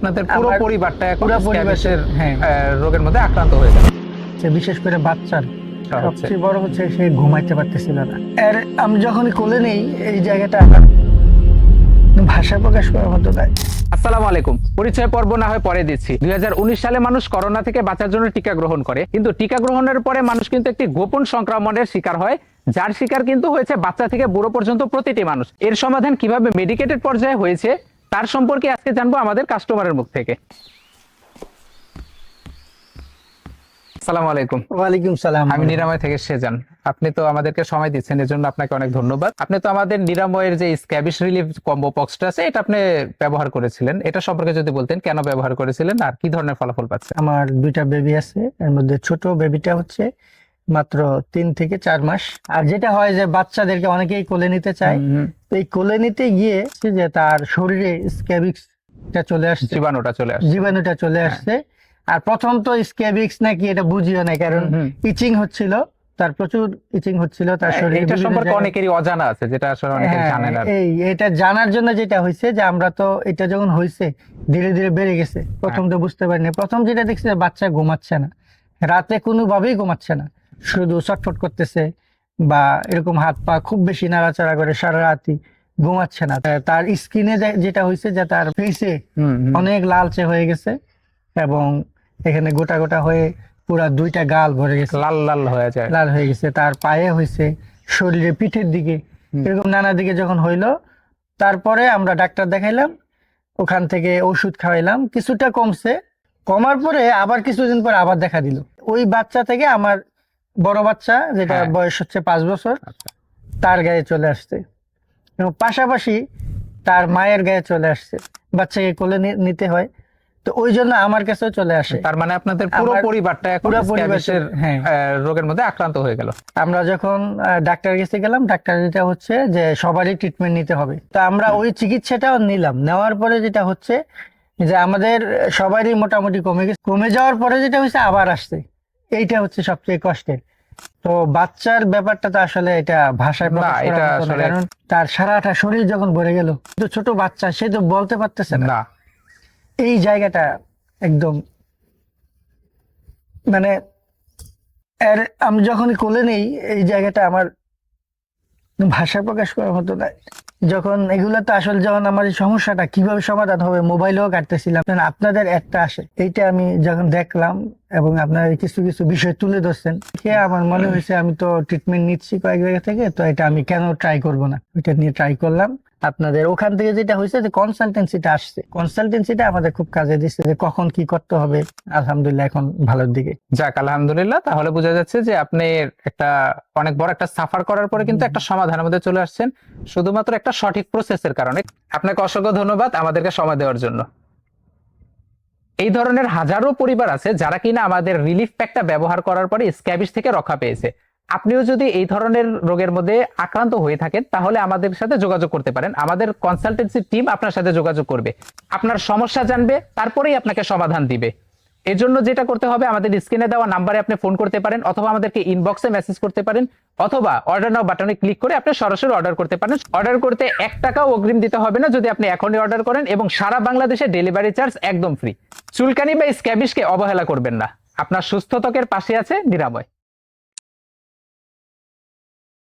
আপনাদের পুরো পরিবারটা এখন পুরো পরিবারের রোগের মধ্যে আক্রান্ত হয়ে গেছে। বিশেষ করে বাচ্চার সবচেয়ে বড় হচ্ছে সে ঘুমাইতে পারতেছিল না। আর আমি যখনই কোলে নেই এই জায়গাটা আমার ভাষা প্রকাশ করার মতো নাই। আসসালামু আলাইকুম। পরিচয় পর্ব না হয় পরে দিচ্ছি। 2019 সালে মানুষ করোনা থেকে বাঁচার জন্য টিকা গ্রহণ করে, কিন্তু টিকা গ্রহণের পরে মানুষ কিন্তু একটি গোপন সংক্রমণের শিকার হয়, যার শিকার কিন্তু হয়েছে বাচ্চা থেকে বুড়ো পর্যন্ত প্রতিটি মানুষ। এর সমাধান কিভাবে মেডিকেটেড পর্যায়ে হয়েছে তার সম্পর্কে আজকে জানবো আমাদের কাস্টমারের মুখ থেকে। আসসালামু আলাইকুম। ওয়ালাইকুম সালাম। আমি নিরাময় থেকে সেজান। আপনি তো আমাদেরকে সময় দিচ্ছেন, এর জন্য আপনাকে অনেক ধন্যবাদ। আপনি তো আমাদের নিরাময়ের যে স্ক্যাবিস রিলিফ কম্বো বক্সটা আছে এটা আপনি ব্যবহার করেছিলেন, এটা সম্পর্কে যদি বলতেন কেন ব্যবহার করেছিলেন আর কি ধরনের ফলাফল পাচ্ছেন। আমার দুইটা বেবি আছে, এর মধ্যে ছোট বেবিটা হচ্ছে মাত্র 3 থেকে 4 মাস। আর যেটা হয় যে বাচ্চাদেরকে অনেকেই কোলে নিতে চায়, তো এই কোলে নিতে গিয়ে যে তার শরীরে স্ক্যাবিক্সটা চলে আসছে, জীবাণুটা চলে আসছে। আর প্রথম তো স্ক্যাবিক্স নাকি এটা বুঝিও না, কারণ ইচিং হচ্ছিল, তার প্রচুর ইচিং হচ্ছিল তার শরীরে। এটা সম্পর্কে অনেকেরই অজানা আছে, যেটা আসলে অনেকে জানে না। এটা জানার জন্য যেটা হয়েছে যে আমরা তো এটা যখন হয়েছে ধীরে ধীরে বেড়ে গেছে, প্রথম তো বুঝতে পারিনি। প্রথম যেটা দেখছি বাচ্চা ঘুমাচ্ছে না, রাতে কোনোভাবেই ঘুমাচ্ছে না, শুধু ছটফট করতেছে বা এরকম হাত পা খুব বেশি নাড়াচাড়া করে, সারা রাতই ঘুমাচ্ছে না। তার স্কিনে যেটা হয়েছে যে তার ফেসে অনেক লালচে হয়ে গেছে এবং এখানে গোটা গোটা হয়ে পুরা দুইটা গাল ভরে গেছে, লাল হয়ে গেছে। তার পায়ে হয়েছে, শরীরে পিঠের দিকে, এরকম নানা দিকে যখন হইলো, তারপরে আমরা ডাক্তার দেখাইলাম, ওখান থেকে ওষুধ খাওয়াইলাম, কিছুটা কমছে। কমার পরে আবার কিছুদিন পর আবার দেখা দিল। ওই বাচ্চা থেকে আমার বড় বাচ্চা, যেটা বয়স হচ্ছে 5 বছর, তার গায়ে চলে আসছে এবং পাশাপাশি তার মায়ের গায়ে চলে আসছে। বাচ্চাকে কোলে নিতে হয়, তো ওই জন্য আমার কাছেও চলে আসে। তার মানে আপনাদের পুরো পরিবারটা এখন স্ক্যাবিসের রোগের মধ্যে আক্রান্ত হয়ে গেল। আমরা যখন ডাক্তার কাছে গেলাম, ডাক্তার যেটা হচ্ছে যে সবারই ট্রিটমেন্ট নিতে হবে, তো আমরা ওই চিকিৎসাটাও নিলাম। নেওয়ার পরে যেটা হচ্ছে যে আমাদের সবারই মোটামুটি কমে গেছে। কমে যাওয়ার পরে যেটা হচ্ছে আবার আসছে, এইটা হচ্ছে সবচেয়ে কষ্টের। তো বাচ্চার ব্যাপারটা তো আসলে এটা ভাষায় প্রকাশ করার মতো না, কারণ তার সারাটা শরীর যখন ভরে গেল, তো ছোট বাচ্চা, সে তো বলতে পারতেছে না। এই জায়গাটা একদম মানে আমি যখনই কোলে নেই এই জায়গাটা আমার ভাষা প্রকাশ করার মতো নাই। যখন এগুলো তো আসলে যখন আমার এই সমস্যাটা কিভাবে সমাধান হবে মোবাইলেও কাটতেছিলাম, আপনাদের একটা আসে, এইটা আমি যখন দেখলাম এবং আপনারা কিছু কিছু বিষয় তুলে ধরছেন, আমার মনে হয়েছে আমি তো ট্রিটমেন্ট নিচ্ছি কয়েক জায়গা থেকে, তো এটা আমি কেন ট্রাই করব না। এটা নিয়ে ট্রাই করলাম। আপনাদের ওখান থেকে যেটা হয়েছে যে কনসালটেন্সিটা আসছে, কনসালটেন্সিটা আমাদের খুব কাজে দিচ্ছে যে কখন কি করতে হবে। আলহামদুলিল্লাহ এখন ভালোর দিকে। যাক আলহামদুলিল্লাহ। তাহলে বোঝা যাচ্ছে যে আপনি একটা অনেক বড় একটা সাফার করার পরে কিন্তু একটা সমাধানের মধ্যে চলে আসছেন, শুধুমাত্র একটা সঠিক প্রসেসের কারণে। আপনাকে অসংখ্য ধন্যবাদ আমাদেরকে সময় দেওয়ার জন্য। এই ধরনের হাজারো পরিবার আছে যারা কিনা আমাদের রিলিফ প্যাকটা ব্যবহার করার পরে স্ক্যাবিস থেকে রক্ষা পেয়েছে। আপনিও যদি এই ধরনের রোগের মধ্যে আক্রান্ত হয়ে থাকেন তাহলে আমাদের সাথে যোগাযোগ করতে পারেন। আমাদের কনসালটেন্সি টিম আপনার সাথে যোগাযোগ করবে, আপনার সমস্যা জানবে, তারপরেই আপনাকে সমাধান দিবে। এর জন্য যেটা করতে হবে, আমাদের স্ক্রিনে দেওয়া নাম্বারে আপনি ফোন করতে পারেন, অথবা আমাদেরকে ইনবক্সে মেসেজ করতে পারেন, অথবা অর্ডার নাও বাটনে ক্লিক করে আপনি সরাসরি অর্ডার করতে পারেন। অর্ডার করতে 1 টাকাও অগ্রিম দিতে হবে না যদি আপনি এখনই অর্ডার করেন, এবং সারা বাংলাদেশে ডেলিভারি চার্জ একদম ফ্রি। চুলকানি বা স্ক্যাবিসকে অবহেলা করবেন না। আপনার সুস্থ ত্বকের পাশে আছে নিরাময়।